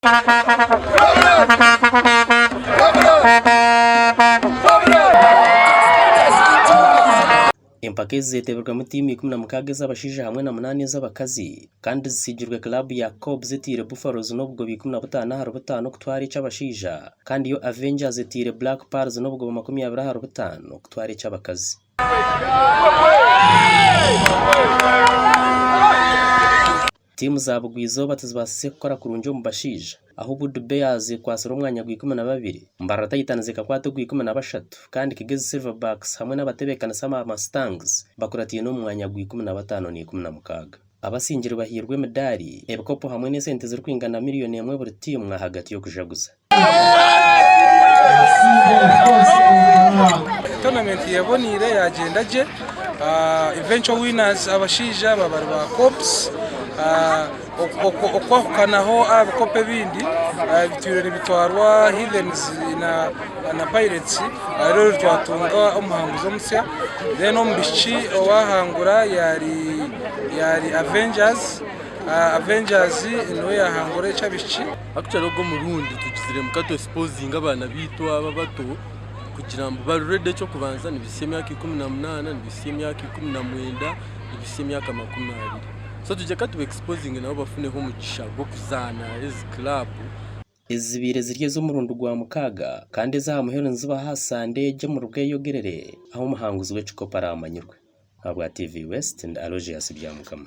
Impaka ziteberwa mu timu 16 z'abashije hamwe na 8 z'abakazi kandi zisigirwe club ya Cobb zitire Buffaloes n'ubwo 15 hari 5 kutwara cy'abashija kandi yo Avengers zitire Black Pearls n'ubwo 20 hari 5 kutwara cy'abakazi. Timu za Bugwizo batazibase gukora kurunjo mu bashija aho Bud Bears kwasura umwanya gw'12 Mbarata yitanze kakwate gw'13 kandi Kigezi Silverbacks hamwe n'abatebekana Sama Mustangs bakuratiye no mwanya gw'15 n'16 abasingiro bahirwe medali ebikopo hamwe n'esente ziri kwingana miliyoni 1 buri timu hagati yo kujaguza. Tournament yabonire yagenda je eventual winners abashija babarwa Cops okwakanaho abakope bindi biturere bitwarwa Heathens na Pirates rero twatunga umuhanguzo musya then ombishi owahangura yari Avengers no yahangura cyabishi actually ubwo mu Burundi tugizire mukato exposing abana bitwa ababato kugira ngo bari ready cyo kubanza nibisiye myaka 18 nibisiye myaka 19 nibisiye myaka 20 so tujye katu exposing nabo bafuneho umugisha gwo kuzana ez club izibire zirye zo murundo gwa mukaga kandi zahamuhero nziba hasande je mu rubwe yogerere aho umuhanguzi we Chikopa aramanyirwe abwa TV West and Alogias byamukama.